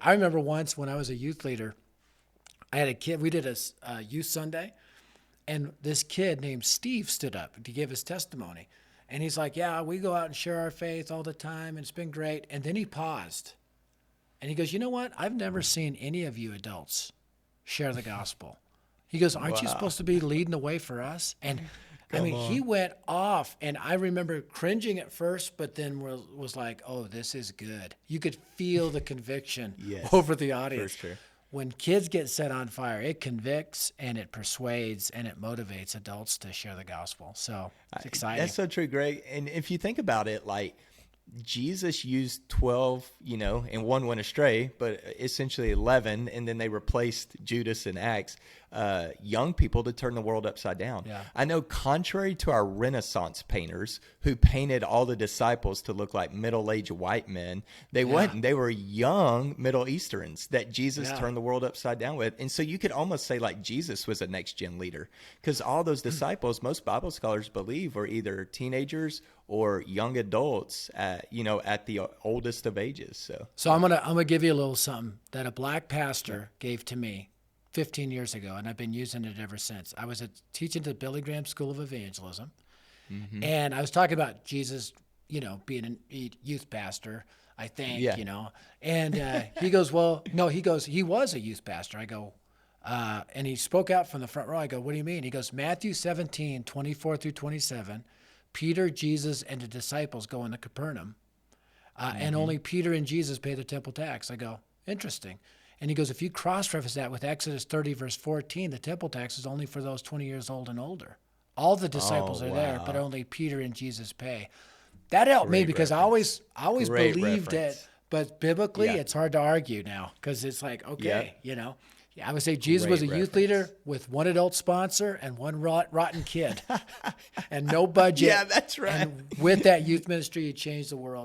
I remember once when I was a youth leader, I had a kid, we did a youth Sunday, and this kid named Steve stood up to give his testimony. And he's like, yeah, we go out and share our faith all the time, and it's been great. And then he paused, and he goes, you know what? I've never seen any of you adults share the gospel. He goes, aren't you Wow. supposed to be leading the way for us? And I mean, he went off, and I remember cringing at first, but then was like, oh, this is good. You could feel the conviction Yes, over the audience. for sure. When kids get set on fire, it convicts and it persuades and it motivates adults to share the gospel. So it's exciting. That's so true, Greg. And if you think about it, like Jesus used 12, and one went astray, but essentially 11, and then they replaced Judas in Acts, young people to turn the world upside down. Yeah. I know, contrary to our Renaissance painters who painted all the disciples to look like middle-aged white men, they wasn't. They were young Middle Easterns that Jesus turned the world upside down with. And so you could almost say like Jesus was a next-gen leader, because all those disciples, most Bible scholars believe, were either teenagers or young adults at the oldest of ages. So I'm gonna give you a little something that a black pastor gave to me 15 years ago, and I've been using it ever since. I was teaching at the Billy Graham School of Evangelism, and I was talking about Jesus, being a youth pastor, I think, and he goes, well, no, he was a youth pastor. I go, and he spoke out from the front row. I go, what do you mean? He goes, Matthew 17, 24 through 27, Peter, Jesus, and the disciples go into Capernaum, and only Peter and Jesus pay the temple tax. I go, interesting. And he goes, if you cross-reference that with Exodus 30, verse 14, the temple tax is only for those 20 years old and older. All the disciples are there, but only Peter and Jesus pay. That helped me because I always Great believed reference. it, but biblically it's hard to argue now because it's like, okay, I would say Jesus was a Great youth leader with one adult sponsor and one rotten kid and no budget. Yeah, that's right. And with that youth ministry, he changed the world.